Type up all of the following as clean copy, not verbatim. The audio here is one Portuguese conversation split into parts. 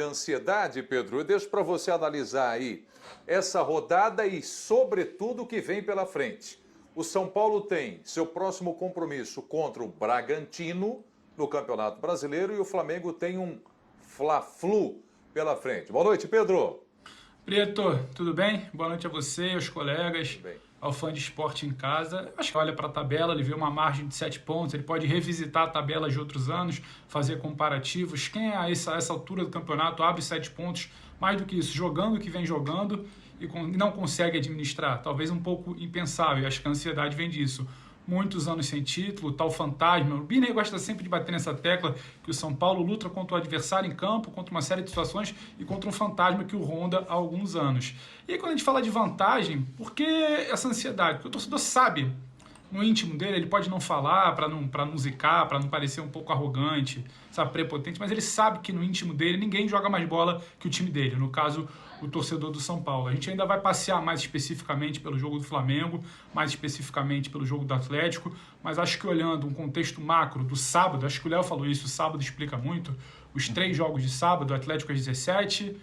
Ansiedade, Pedro, eu deixo para você analisar aí essa rodada e, sobretudo, o que vem pela frente. O São Paulo tem seu próximo compromisso contra o Bragantino no Campeonato Brasileiro e o Flamengo tem um Fla-Flu pela frente. Boa noite, Pedro. Prieto, tudo bem? Boa noite a você, aos colegas, ao fã de esporte em casa. Acho que olha para a tabela, ele vê uma margem de 7 pontos, ele pode revisitar a tabela de outros anos, fazer comparativos. Quem a essa altura do campeonato abre 7 pontos, mais do que isso, jogando o que vem jogando e não consegue administrar? Talvez um pouco impensável, acho que a ansiedade vem disso. Muitos anos sem título, tal fantasma. O Birner gosta sempre de bater nessa tecla que o São Paulo luta contra o adversário em campo, contra uma série de situações e contra um fantasma que o ronda há alguns anos. E aí quando a gente fala de vantagem, por que essa ansiedade? Porque o torcedor sabe, no íntimo dele, ele pode não falar para não zicar, para não parecer um pouco arrogante, sabe, prepotente, mas ele sabe que no íntimo dele ninguém joga mais bola que o time dele, no caso, o torcedor do São Paulo. A gente ainda vai passear mais especificamente pelo jogo do Flamengo, mais especificamente pelo jogo do Atlético, mas acho que olhando um contexto macro do sábado, acho que o Léo falou isso, o sábado explica muito, os 3 jogos de sábado, o Atlético às 17,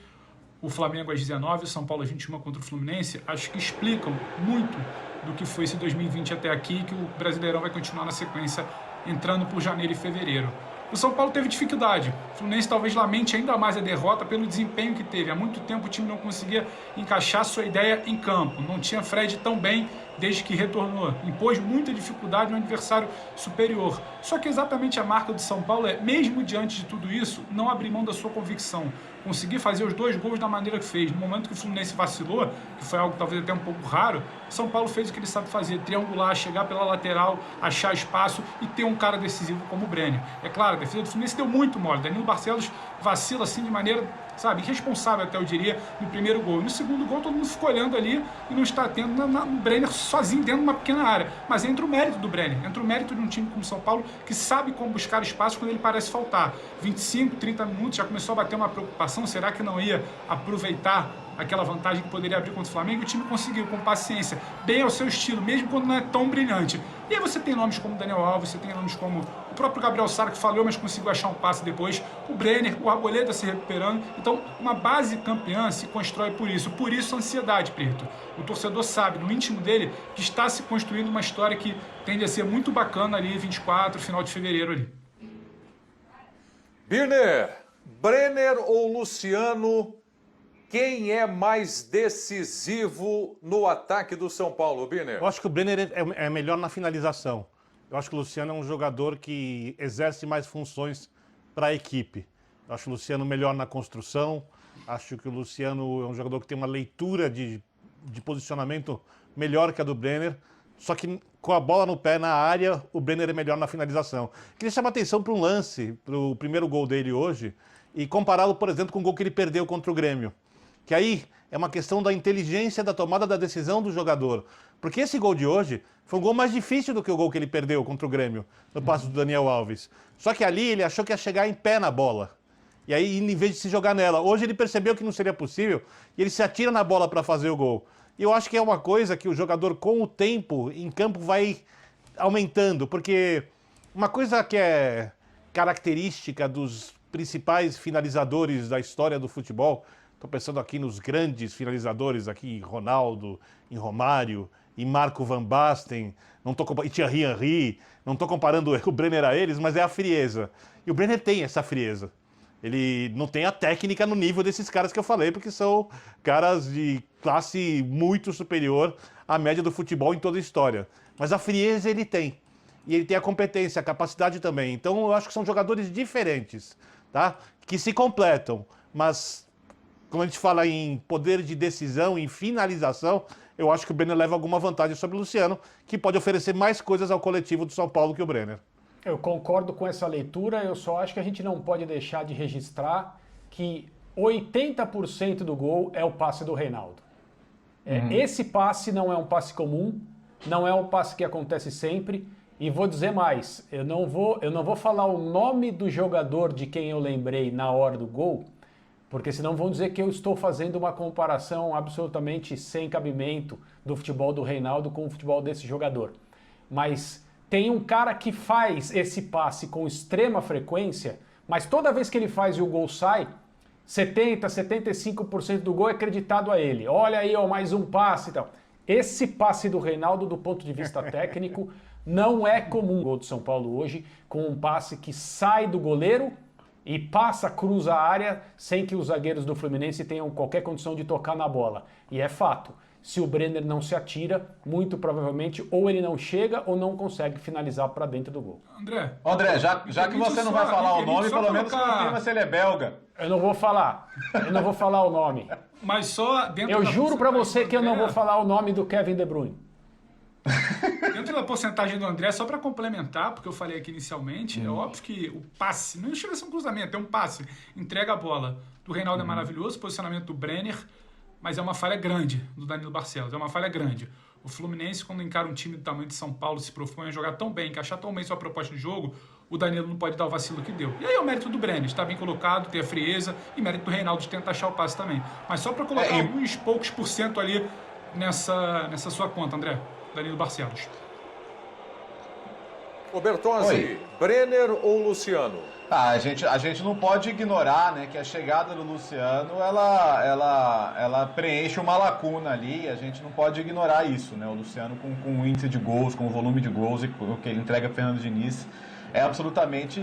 o Flamengo às 19, o São Paulo às 21 contra o Fluminense, acho que explicam muito do que foi esse 2020 até aqui, que o Brasileirão vai continuar na sequência, entrando por janeiro e fevereiro. O São Paulo teve dificuldade. O Fluminense talvez lamente ainda mais a derrota pelo desempenho que teve. Há muito tempo o time não conseguia encaixar sua ideia em campo. Não tinha Fred tão bem desde que retornou. Impôs muita dificuldade no adversário superior. Só que exatamente a marca do São Paulo é, mesmo diante de tudo isso, não abrir mão da sua convicção. Conseguir fazer os 2 gols da maneira que fez. No momento que o Fluminense vacilou, que foi algo talvez até um pouco raro, o São Paulo fez o que ele sabe fazer, triangular, chegar pela lateral, achar espaço e ter um cara decisivo como o Brenner. É claro, a defesa do Fluminense deu muito mole. Danilo Barcelos vacila assim de maneira, sabe, irresponsável até eu diria, no primeiro gol. E no segundo gol todo mundo ficou olhando ali e não está tendo o Brenner sozinho dentro de uma pequena área. Mas entra o mérito do Brenner, entra o mérito de um time como o São Paulo que sabe como buscar espaço quando ele parece faltar. 25, 30 minutos, já começou a bater uma preocupação, será que não ia aproveitar aquela vantagem que poderia abrir contra o Flamengo? O time conseguiu, com paciência, bem ao seu estilo, mesmo quando não é tão brilhante. E aí você tem nomes como Daniel Alves, você tem nomes como o próprio Gabriel Sara, que falhou, mas conseguiu achar um passe depois, o Brenner, o Arboleda se recuperando. Então, uma base campeã se constrói por isso a ansiedade, Preto. O torcedor sabe, no íntimo dele, que está se construindo uma história que tende a ser muito bacana ali, 24, final de fevereiro ali. Birner, Brenner ou Luciano, quem é mais decisivo no ataque do São Paulo, Birner? Eu acho que o Brenner é melhor na finalização. Eu acho que o Luciano é um jogador que exerce mais funções para a equipe. Eu acho o Luciano melhor na construção. Acho que o Luciano é um jogador que tem uma leitura de posicionamento melhor que a do Brenner. Só que com a bola no pé na área, o Brenner é melhor na finalização. Queria chamar a atenção para um lance, para o primeiro gol dele hoje, e compará-lo, por exemplo, com o gol que ele perdeu contra o Grêmio. Que aí é uma questão da inteligência da tomada da decisão do jogador. Porque esse gol de hoje foi um gol mais difícil do que o gol que ele perdeu contra o Grêmio, no passe do Daniel Alves. Só que ali ele achou que ia chegar em pé na bola. E aí, em vez de se jogar nela, hoje ele percebeu que não seria possível e ele se atira na bola para fazer o gol. E eu acho que é uma coisa que o jogador, com o tempo, em campo, vai aumentando. Porque uma coisa que é característica dos principais finalizadores da história do futebol, estou pensando aqui nos grandes finalizadores, aqui em Ronaldo, em Romário, em Marco Van Basten, e Thierry Henry, não estou comparando o Brenner a eles, mas é a frieza. E o Brenner tem essa frieza. Ele não tem a técnica no nível desses caras que eu falei, porque são caras de classe muito superior à média do futebol em toda a história. Mas a frieza ele tem. E ele tem a competência, a capacidade também. Então eu acho que são jogadores diferentes, tá? Que se completam. Mas, quando a gente fala em poder de decisão, em finalização, eu acho que o Brenner leva alguma vantagem sobre o Luciano, que pode oferecer mais coisas ao coletivo do São Paulo que o Brenner. Eu concordo com essa leitura, eu só acho que a gente não pode deixar de registrar que 80% do gol é o passe do Reinaldo. Esse passe não é um passe comum, não é um passe que acontece sempre, e vou dizer mais, eu não vou falar o nome do jogador de quem eu lembrei na hora do gol, porque senão vão dizer que eu estou fazendo uma comparação absolutamente sem cabimento do futebol do Reinaldo com o futebol desse jogador. Mas tem um cara que faz esse passe com extrema frequência, mas toda vez que ele faz e o gol sai, 70%, 75% do gol é acreditado a ele. Olha aí, ó, mais um passe e tal. Esse passe do Reinaldo, do ponto de vista técnico, não é comum. O gol do São Paulo hoje, com um passe que sai do goleiro e passa, cruza a área, sem que os zagueiros do Fluminense tenham qualquer condição de tocar na bola. E é fato. Se o Brenner não se atira, muito provavelmente ou ele não chega ou não consegue finalizar para dentro do gol. André, já que você não vai falar o nome, pelo menos confirma se ele é belga. Eu não vou falar o nome. Mas só dentro Eu da juro para porcentagem você do que eu não André, vou falar o nome do Kevin De Bruyne. Dentro da porcentagem do André, só para complementar, porque eu falei aqui inicialmente, é óbvio que o passe, não chega a ser um cruzamento, é um passe, entrega a bola. Do Reinaldo é maravilhoso, posicionamento do Brenner, mas é uma falha grande do Danilo Barcelos, é uma falha grande. O Fluminense, quando encara um time do tamanho de São Paulo, se propõe a jogar tão bem, encaixar tão bem sua proposta de jogo, o Danilo não pode dar o vacilo que deu. E aí é o mérito do Brenner, está bem colocado, ter a frieza, e mérito do Reinaldo de tentar achar o passe também. Mas só para colocar alguns poucos % ali nessa sua conta, André, Danilo Barcelos. Ô Bertozzi, Brenner ou Luciano? A gente não pode ignorar, né, que a chegada do Luciano, ela preenche uma lacuna ali, a gente não pode ignorar isso, né? O Luciano com o índice de gols, com o volume de gols e o que ele entrega para Fernando Diniz, é absolutamente,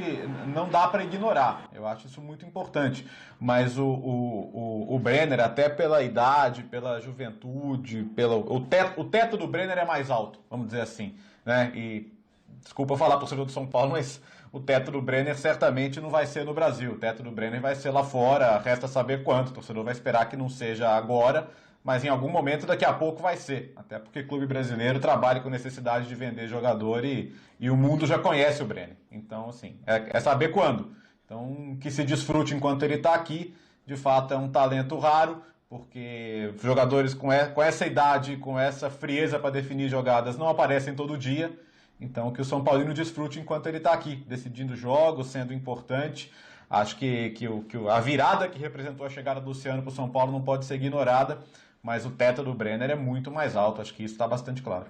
não dá para ignorar. Eu acho isso muito importante. Mas o Brenner, até pela idade, pela juventude, o teto do Brenner é mais alto, vamos dizer assim, né? E desculpa falar para o torcedor do São Paulo, mas o teto do Brenner certamente não vai ser no Brasil. O teto do Brenner vai ser lá fora, resta saber quanto. O torcedor vai esperar que não seja agora, mas em algum momento daqui a pouco vai ser. Até porque clube brasileiro trabalha com necessidade de vender jogador e o mundo já conhece o Brenner. Então, assim, é saber quando. Então, que se desfrute enquanto ele está aqui. De fato, é um talento raro, porque jogadores com essa idade, com essa frieza para definir jogadas não aparecem todo dia. Então, que o São Paulino desfrute enquanto ele está aqui, decidindo jogos, sendo importante. Acho que a virada que representou a chegada do Luciano para o São Paulo não pode ser ignorada, mas o teto do Brenner é muito mais alto. Acho que isso está bastante claro.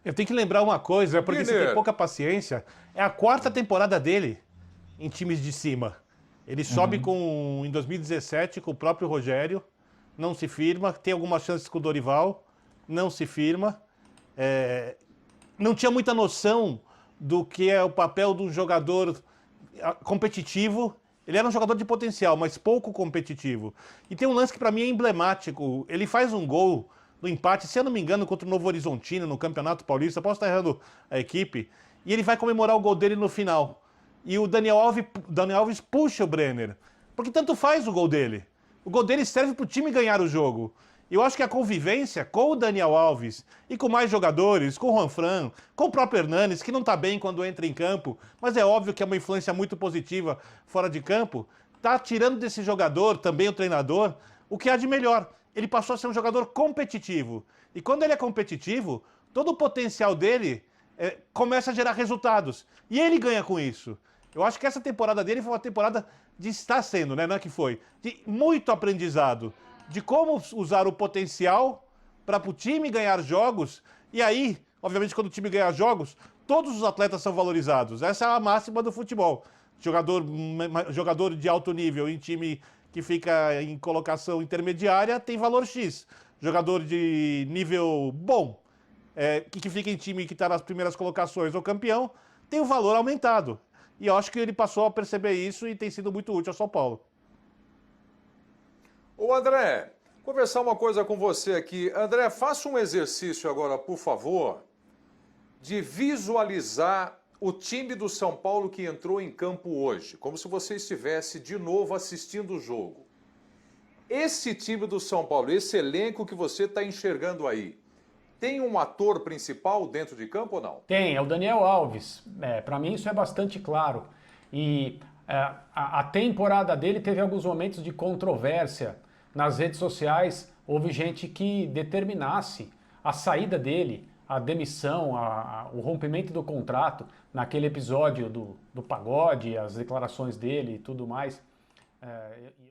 Eu tenho que lembrar uma coisa, porque você tem pouca paciência. É a 4ª temporada dele em times de cima. Ele sobe em 2017 com o próprio Rogério, não se firma. Tem algumas chances com o Dorival, não se firma. Não tinha muita noção do que é o papel de um jogador competitivo. Ele era um jogador de potencial, mas pouco competitivo. E tem um lance que para mim é emblemático. Ele faz um gol no empate, se eu não me engano, contra o Novo Horizontino no Campeonato Paulista. Posso estar errando a equipe. E ele vai comemorar o gol dele no final. E o Daniel Alves puxa o Brenner. Porque tanto faz o gol dele. O gol dele serve para o time ganhar o jogo. Eu acho que a convivência com o Daniel Alves e com mais jogadores, com o Juanfran, com o próprio Hernanes, que não está bem quando entra em campo, mas é óbvio que é uma influência muito positiva fora de campo, está tirando desse jogador, também o treinador, o que há de melhor. Ele passou a ser um jogador competitivo. E quando ele é competitivo, todo o potencial dele começa a gerar resultados. E ele ganha com isso. Eu acho que essa temporada dele foi uma temporada está sendo, né? Não é que foi, de muito aprendizado. De como usar o potencial para o time ganhar jogos. E aí, obviamente, quando o time ganhar jogos, todos os atletas são valorizados. Essa é a máxima do futebol. Jogador de alto nível em time que fica em colocação intermediária tem valor X. Jogador de nível bom, que fica em time que está nas primeiras colocações ou campeão, tem o valor aumentado. E eu acho que ele passou a perceber isso e tem sido muito útil ao São Paulo. Ô André, conversar uma coisa com você aqui. André, faça um exercício agora, por favor, de visualizar o time do São Paulo que entrou em campo hoje, como se você estivesse de novo assistindo o jogo. Esse time do São Paulo, esse elenco que você está enxergando aí, tem um ator principal dentro de campo ou não? Tem, é o Daniel Alves. Para mim isso é bastante claro. E a temporada dele teve alguns momentos de controvérsia. Nas redes sociais, houve gente que determinasse a saída dele, a demissão, o rompimento do contrato, naquele episódio do pagode, as declarações dele e tudo mais.